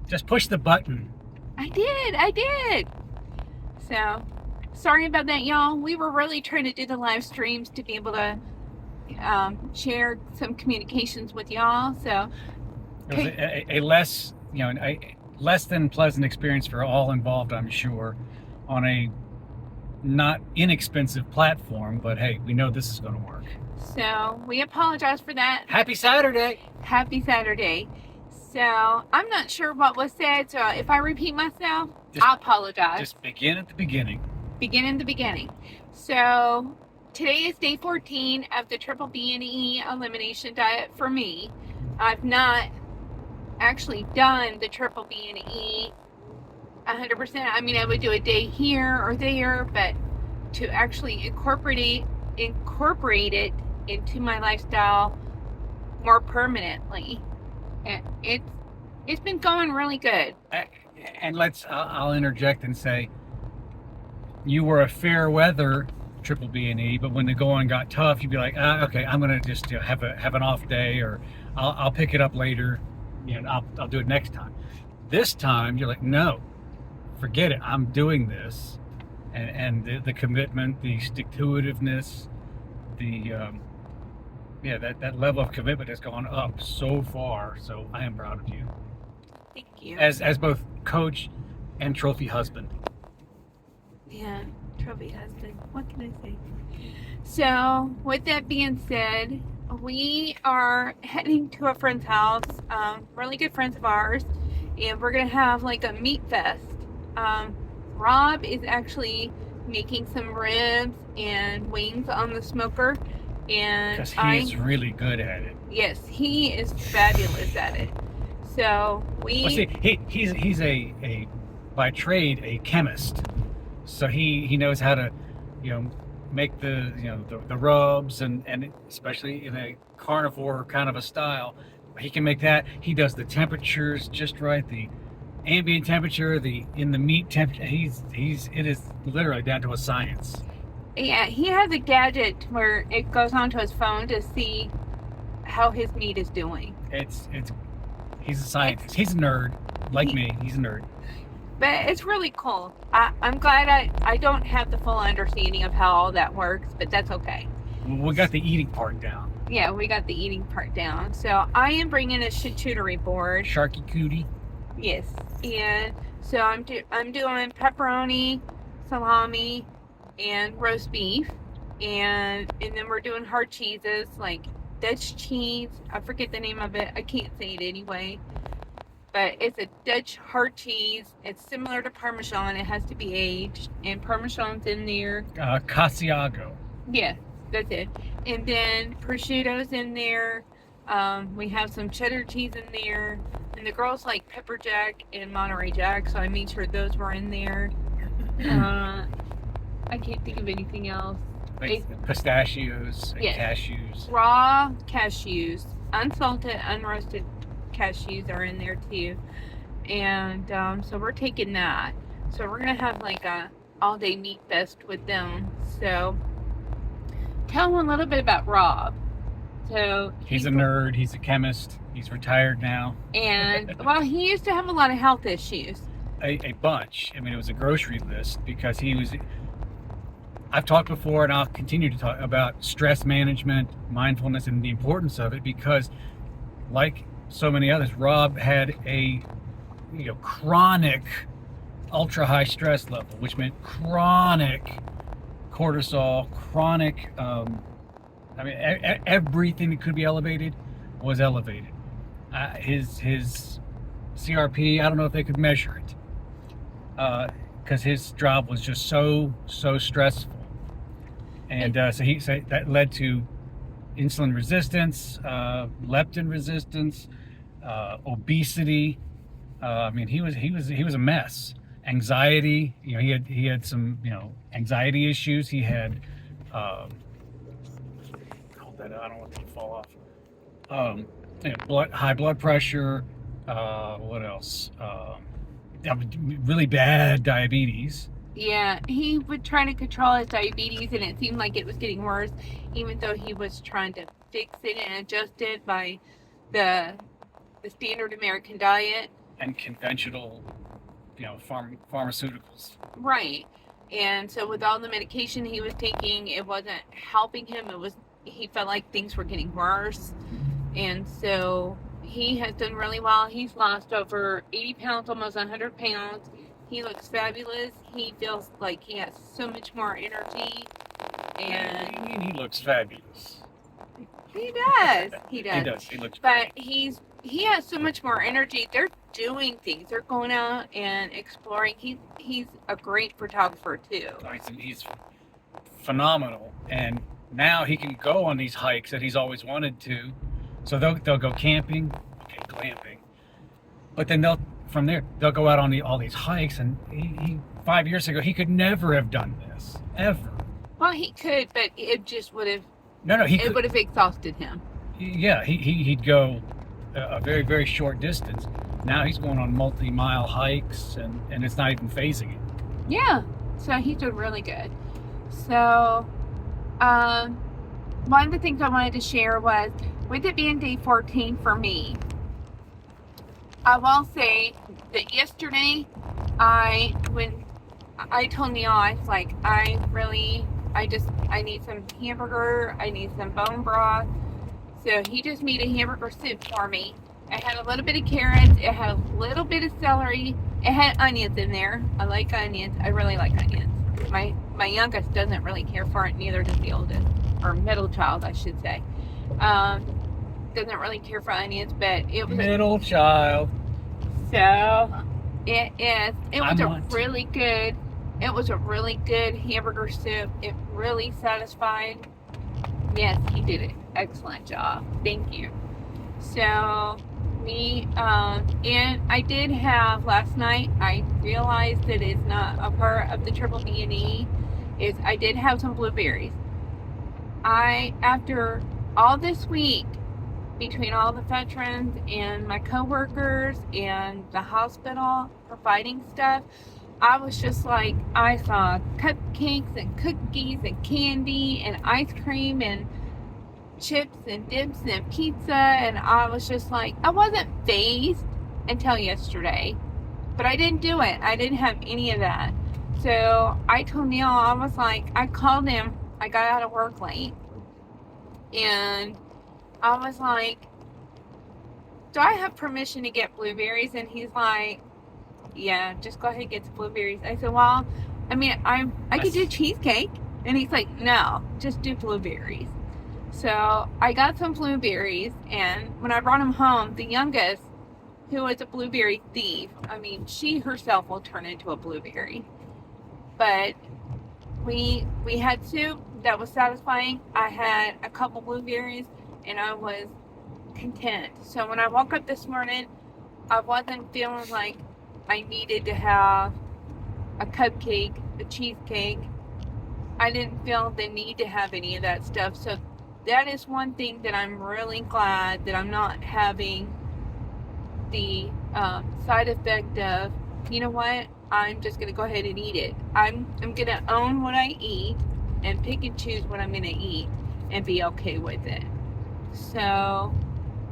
Just push the button. I did. So, sorry about that, y'all. We were really trying to do the live streams to be able to share some communications with y'all. So, It was a less, less than pleasant experience for all involved, I'm sure, on a not inexpensive platform. But hey, we know this is going to work. So we apologize for that. Happy Saturday. Happy Saturday. So I'm not sure what was said. So if I repeat myself, I apologize. Just begin at the beginning. Begin in the beginning. So today is day 14 of the BBBE Elimination diet for me. I've not actually done the BBBE 100%. I mean, I would do a day here or there, but to actually incorporate it into my lifestyle more permanently, it's been going really good. And I'll interject and say, you were a fair weather BBBE, but when the going got tough, you'd be like, okay, I'm gonna just have an off day, or I'll pick it up later. I'll do it next time. This time, you're like, no, forget it. I'm doing this, and the commitment, the stick-to-itiveness, that level of commitment has gone up so far. So I am proud of you. Thank you. As both coach and trophy husband. Yeah, trophy husband. What can I say? So, with that being said, we are heading to a friend's house, really good friends of ours, and we're going to have like a meat fest. Rob is actually making some ribs and wings on the smoker, and because he's really good at it. Yes, he is fabulous at it. So he's a by trade a chemist, so he knows how to make the rubs, and especially in a carnivore kind of a style, he can make that. He does the temperatures just right, the ambient temperature, in the meat temperature. It is literally down to a science. Yeah, he has a gadget where it goes onto his phone to see how his meat is doing. He's a scientist. He's a nerd like me. He's a nerd. But it's really cool. I'm glad I don't have the full understanding of how all that works, but that's okay. We got the eating part down. Yeah, we got the eating part down. So I am bringing a charcuterie board. Sharky cootie. Yes, and so I'm doing pepperoni, salami, and roast beef, and then we're doing hard cheeses like Dutch cheese. I forget the name of it. I can't say it anyway. But it's a Dutch hard cheese. It's similar to Parmesan. It has to be aged, and Parmesan's in there. Casiago. Yeah, that's it. And then prosciutto's in there. We have some cheddar cheese in there. And the girls like pepper jack and Monterey Jack, so I made sure those were in there. I can't think of anything else. Pistachios and cashews. Raw cashews, unsalted, unroasted cashews are in there too. And so we're taking that. So we're gonna have like a all-day meat fest with them. So tell them a little bit about Rob. So he's a nerd. He's a chemist. He's retired now. And well, he used to have a lot of health issues. A bunch. I mean, it was a grocery list because I've talked before, and I'll continue to talk about stress management, mindfulness, and the importance of it, because like so many others, Rob had a chronic ultra high stress level, which meant chronic cortisol, chronic everything that could be elevated was elevated. His CRP, I don't know if they could measure it, because his job was just so stressful, and so that led to insulin resistance, leptin resistance, obesity. I mean, he was a mess. Anxiety. He had some anxiety issues. He had hold that. I don't want it to fall off. High blood pressure. What else? Really bad diabetes. Yeah, he would try to control his diabetes, and it seemed like it was getting worse, even though he was trying to fix it and adjust it by the standard American diet. and conventional, pharmaceuticals. Right. And so with all the medication he was taking, it wasn't helping him. He felt like things were getting worse. And so he has done really well. He's lost over 80 pounds, almost 100 pounds. He looks fabulous. He feels like he has so much more energy. And He looks fabulous. he does. He does. He does. He looks But great. he has so much more energy. They're doing things. They're going out and exploring. He's a great photographer too. He's phenomenal, and now he can go on these hikes that he's always wanted to. So they'll go camping, okay, glamping, but then from there they'll go out on all these hikes. And he 5 years ago he could never have done this ever. Well, he could, but it just would have. No, it would have exhausted him. Yeah, he'd go a very, very short distance. Now he's going on multi-mile hikes, and it's not even phasing it. Yeah, so he's doing really good. So, one of the things I wanted to share was, with it being day 14 for me, I will say that yesterday, when I told Neil, I was like, I need some hamburger, I need some bone broth. So he just made a hamburger soup for me. It had a little bit of carrots, it had a little bit of celery, it had onions in there. I like onions, I really like onions. My youngest doesn't really care for it, neither does the oldest, or middle child, I should say. Doesn't really care for onions, but it was middle child. So it was a really good hamburger soup. It really satisfied. Yes, he did an excellent job. Thank you. So and I did have last night, I realized that it's not a part of the triple B&E, is I did have some blueberries. After all this week, between all the veterans and my coworkers and the hospital providing stuff, I was just like, I saw cupcakes and cookies and candy and ice cream and chips and dips and pizza, and I was just like, I wasn't fazed until yesterday, but I didn't do it. I didn't have any of that. So I told Neil, I called him, I got out of work late, and I was like, do I have permission to get blueberries? And he's like, yeah, just go ahead and get the blueberries. I said, well, I mean, I could do cheesecake. And he's like, no, just do blueberries. So I got some blueberries, and when I brought them home, the youngest, who is a blueberry thief, I mean, she herself will turn into a blueberry. But we had soup that was satisfying. I had a couple blueberries, and I was content. So when I woke up this morning, I wasn't feeling like I needed to have a cupcake, a cheesecake. I didn't feel the need to have any of that stuff. So that is one thing that I'm really glad that I'm not having the side effect of, you know what, I'm just going to go ahead and eat it. I'm going to own what I eat and pick and choose what I'm going to eat and be okay with it. So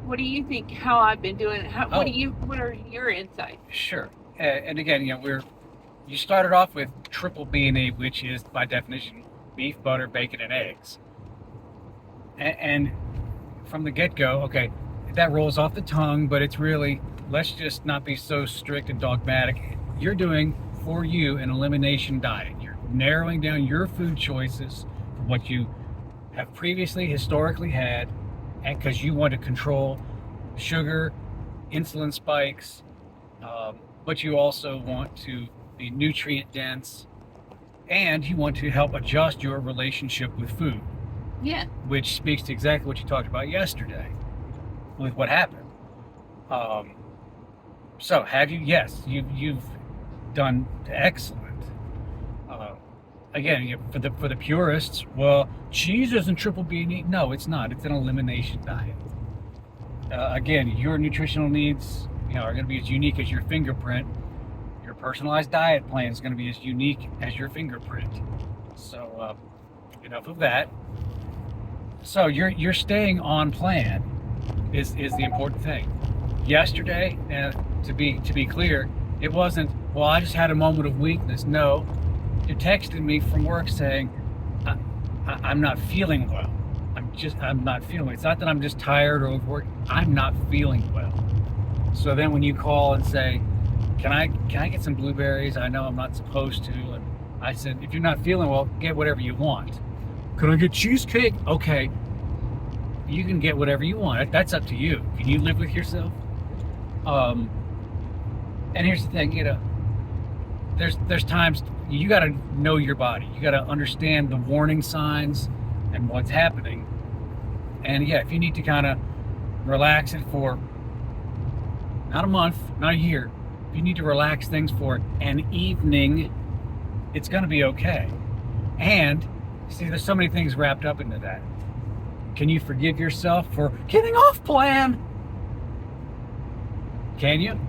what do you think, how I've been doing? What are your insights? Sure. And again, you started off with triple B&E, which is by definition beef, butter, bacon, and eggs. And from the get-go, okay, that rolls off the tongue, but it's really, let's just not be so strict and dogmatic. You're doing, for you, an elimination diet. You're narrowing down your food choices from what you have previously, historically had, and because you want to control sugar, insulin spikes, but you also want to be nutrient dense, and you want to help adjust your relationship with food. Yeah. Which speaks to exactly what you talked about yesterday with what happened. So have you? Yes, you've done excellent. Again, for the purists, well, cheese isn't triple B&E. No, it's not. It's an elimination diet. Again, your nutritional needs, are going to be as unique as your fingerprint. Your personalized diet plan is going to be as unique as your fingerprint. So, enough of that. So you're staying on plan is the important thing. Yesterday, to be clear, it wasn't, well, I just had a moment of weakness. No, you're texting me from work saying, I'm not feeling well. I'm not feeling well. It's not that I'm just tired or overworked. I'm not feeling well. So then when you call and say, can I get some blueberries? I know I'm not supposed to. And I said, if you're not feeling well, get whatever you want. Can I get cheesecake? Okay. You can get whatever you want. That's up to you. Can you live with yourself? And here's the thing, there's times you got to know your body. You got to understand the warning signs and what's happening. And yeah, if you need to kind of relax it for not a month, not a year, if you need to relax things for an evening, it's going to be okay. And see, there's so many things wrapped up into that. Can you forgive yourself for getting off plan? Can you?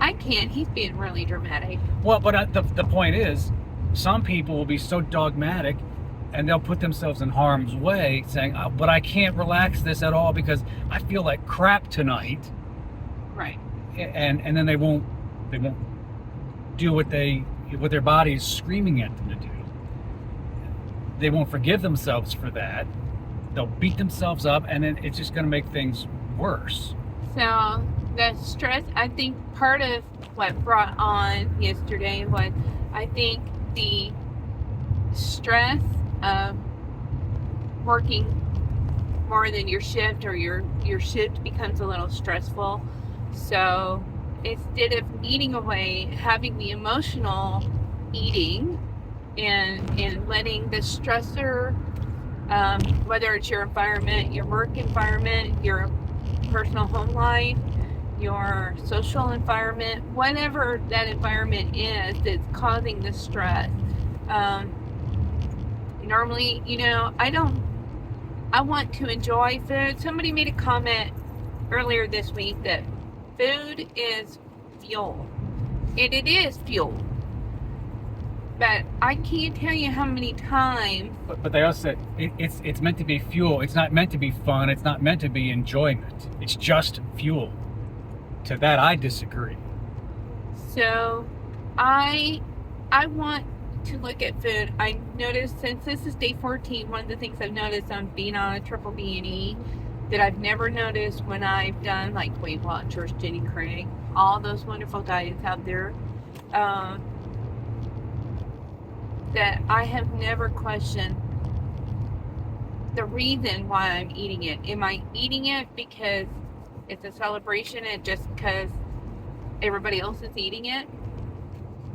I can't. He's being really dramatic. Well, but the point is, some people will be so dogmatic and they'll put themselves in harm's way saying, oh, but I can't relax this at all because I feel like crap tonight. Right. And then they won't do what their body is screaming at them to do. They won't forgive themselves for that. They'll beat themselves up, and then it's just going to make things worse. So the stress, I think part of what brought on yesterday was, I think the stress of working more than your shift, or your shift becomes a little stressful. So instead of eating away, having the emotional eating and letting the stressor, whether it's your environment, your work environment, your personal home life, your social environment, whatever that environment is that's causing the stress. Normally, I want to enjoy food. Somebody made a comment earlier this week that food is fuel. And it is fuel. But I can't tell you how many times. But they also said it's meant to be fuel. It's not meant to be fun. It's not meant to be enjoyment. It's just fuel. To that, I disagree. So, I want to look at food. I noticed, since this is day 14, one of the things I've noticed on being on a triple B&E that I've never noticed when I've done like Weight Watchers, Jenny Craig, all those wonderful diets out there, that I have never questioned the reason why I'm eating it. Am I eating it because it's a celebration and just because everybody else is eating it?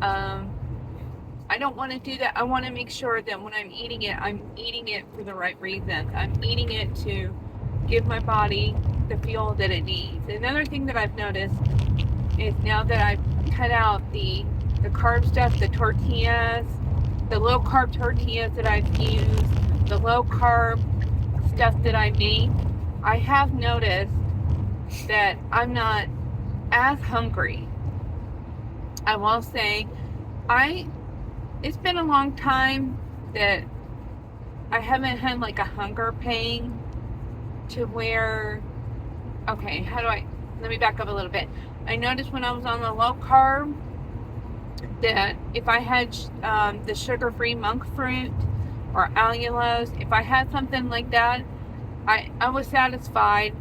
I don't want to do that. I want to make sure that when I'm eating it for the right reasons. I'm eating it to give my body the fuel that it needs. Another thing that I've noticed is, now that I've cut out the carb stuff, the tortillas, the low carb tortillas that I've used, the low carb stuff that I make, I have noticed that I'm not as hungry. I will say, it's been a long time that I haven't had like a hunger pain to where, okay, let me back up a little bit. I noticed when I was on the low carb that if I had the sugar-free monk fruit or allulose, if I had something like that, I was satisfied.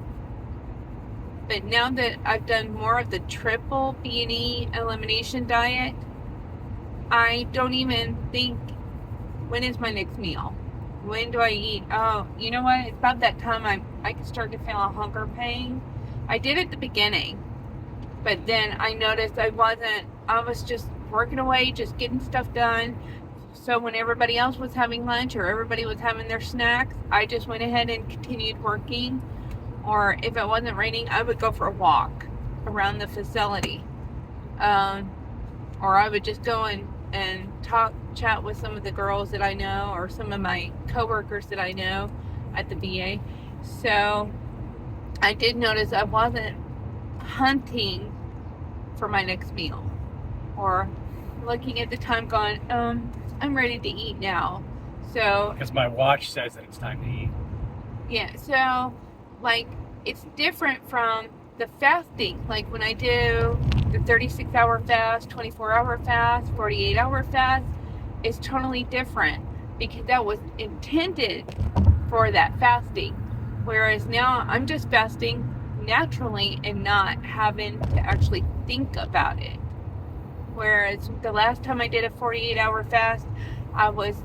But now that I've done more of the triple B&E elimination diet, I don't even think, when is my next meal? When do I eat? Oh, you know what? It's about that time I can start to feel a hunger pain. I did at the beginning, but then I noticed I was just working away, just getting stuff done. So when everybody else was having lunch or everybody was having their snacks, I just went ahead and continued working. Or if it wasn't raining, I would go for a walk around the facility. Or I would just go and chat with some of the girls that I know, or some of my coworkers that I know at the VA. So I did notice I wasn't hunting for my next meal, or looking at the time going, I'm ready to eat now. So because my watch says that it's time to eat. Yeah, so like, it's different from the fasting, like when I do the 36-hour fast, 24-hour fast, 48-hour fast, is totally different because that was intended for that fasting. Whereas now I'm just fasting naturally and not having to actually think about it. Whereas the last time I did a 48-hour fast, I was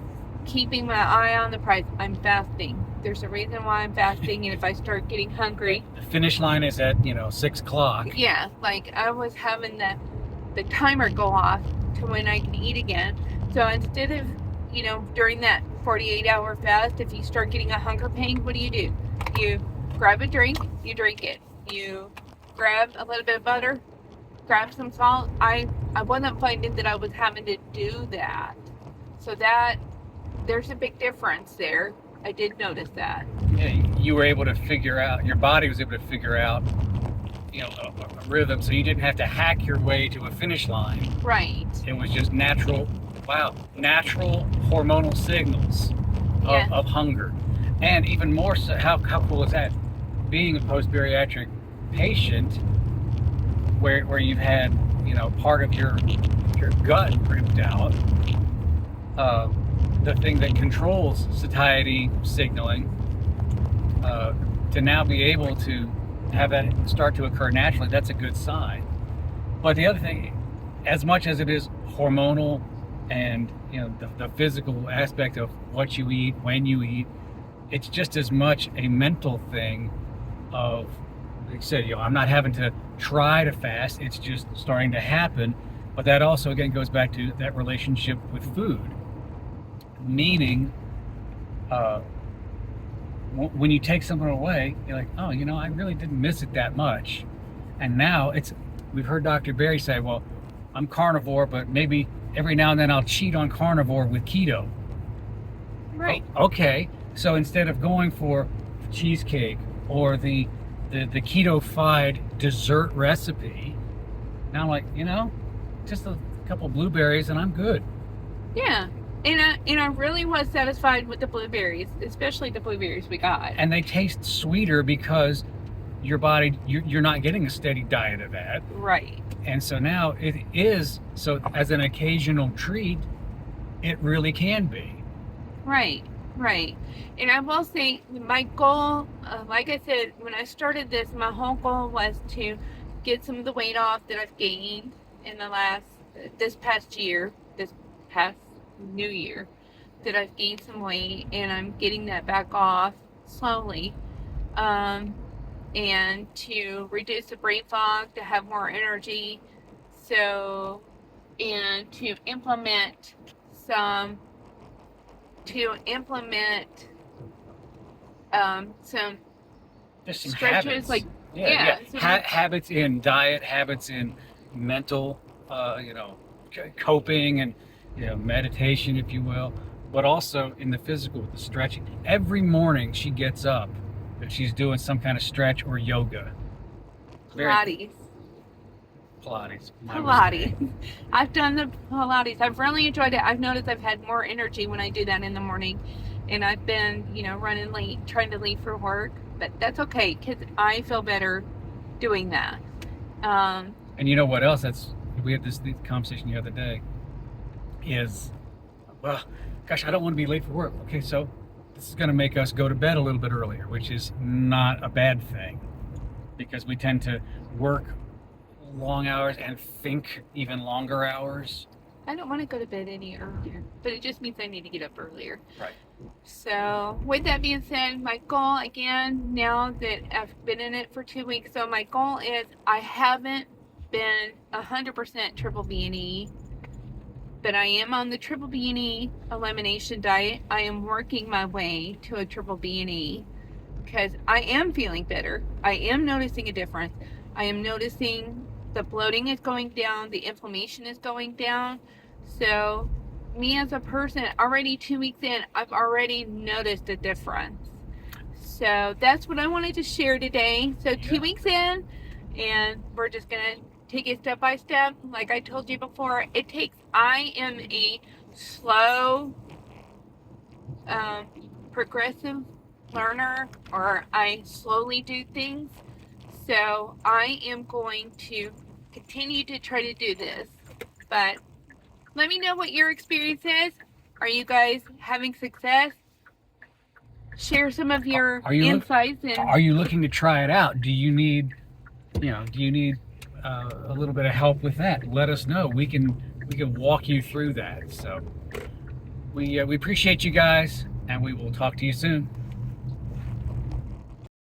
keeping my eye on the prize. I'm fasting. There's a reason why I'm fasting, and if I start getting hungry, The finish line is at 6 o'clock. yeah, like I was having the timer go off to when I can eat again. So instead of, during that 48-hour fast, if you start getting a hunger pain, what do? You grab a drink, you drink it. You grab a little bit of butter, grab some salt. I wasn't finding that I was having to do that. So that there's a big difference there. I did notice that. Yeah, you were able to figure out, your body was able to figure out, a rhythm, so you didn't have to hack your way to a finish line. Right. It was just natural hormonal signals of hunger. And even more so, how cool is that? Being a post-bariatric patient where you've had, part of your gut ripped out, the thing that controls satiety signaling, to now be able to have that start to occur naturally, that's a good sign. But the other thing, as much as it is hormonal and the physical aspect of what you eat, when you eat, it's just as much a mental thing of, like I said, I'm not having to try to fast, it's just starting to happen. But that also again goes back to that relationship with food, meaning when you take something away, you're like, oh, I really didn't miss it that much. And now we've heard Dr. Berry say, well, I'm carnivore, but maybe every now and then I'll cheat on carnivore with keto. Right. Okay, so instead of going for cheesecake or the keto-fied dessert recipe, now I'm like, just a couple blueberries and I'm good. Yeah. And I really was satisfied with the blueberries, especially the blueberries we got. And they taste sweeter because your body, you're not getting a steady diet of that. Right. And so now it is, so as an occasional treat, it really can be. Right. Right. And I will say my goal, like I said, when I started this, my whole goal was to get some of the weight off that I've gained in this past new year, that I've gained some weight, and I'm getting that back off slowly. And to reduce the brain fog, to have more energy. So, and to implement some some There's some stretches, habits. like habits in diet, habits in mental, coping and meditation, if you will, but also in the physical with the stretching. Every morning she gets up and she's doing some kind of stretch or yoga. Pilates. Pilates. I've done the Pilates. I've really enjoyed it. I've noticed I've had more energy when I do that in the morning, and I've been, running late, trying to leave for work, but that's okay because I feel better doing that. And you know what else? We had this conversation the other day. Is, well, gosh, I don't want to be late for work. Okay, so this is going to make us go to bed a little bit earlier, which is not a bad thing because we tend to work long hours and think even longer hours. I don't want to go to bed any earlier, but it just means I need to get up earlier. Right. So with that being said, my goal again, now that I've been in it for 2 weeks, so my goal is I haven't been 100% triple B&E, but I am on the triple B&E elimination diet. I am working my way to a triple B&E because I am feeling better. I am noticing a difference. I am noticing the bloating is going down, the inflammation is going down. So me as a person, already 2 weeks in, I've already noticed a difference. So that's what I wanted to share today. So 2 weeks in, and we're just gonna take it step by step. Like I told you before, I am a slow, progressive learner, or I slowly do things. So I am going to continue to try to do this, but let me know what your experience is. Are you guys having success? Share some of your insights. Are you looking to try it out? Do you need, do you need a little bit of help with that? Let us know. We can walk you through that. So we appreciate you guys, and we will talk to you soon.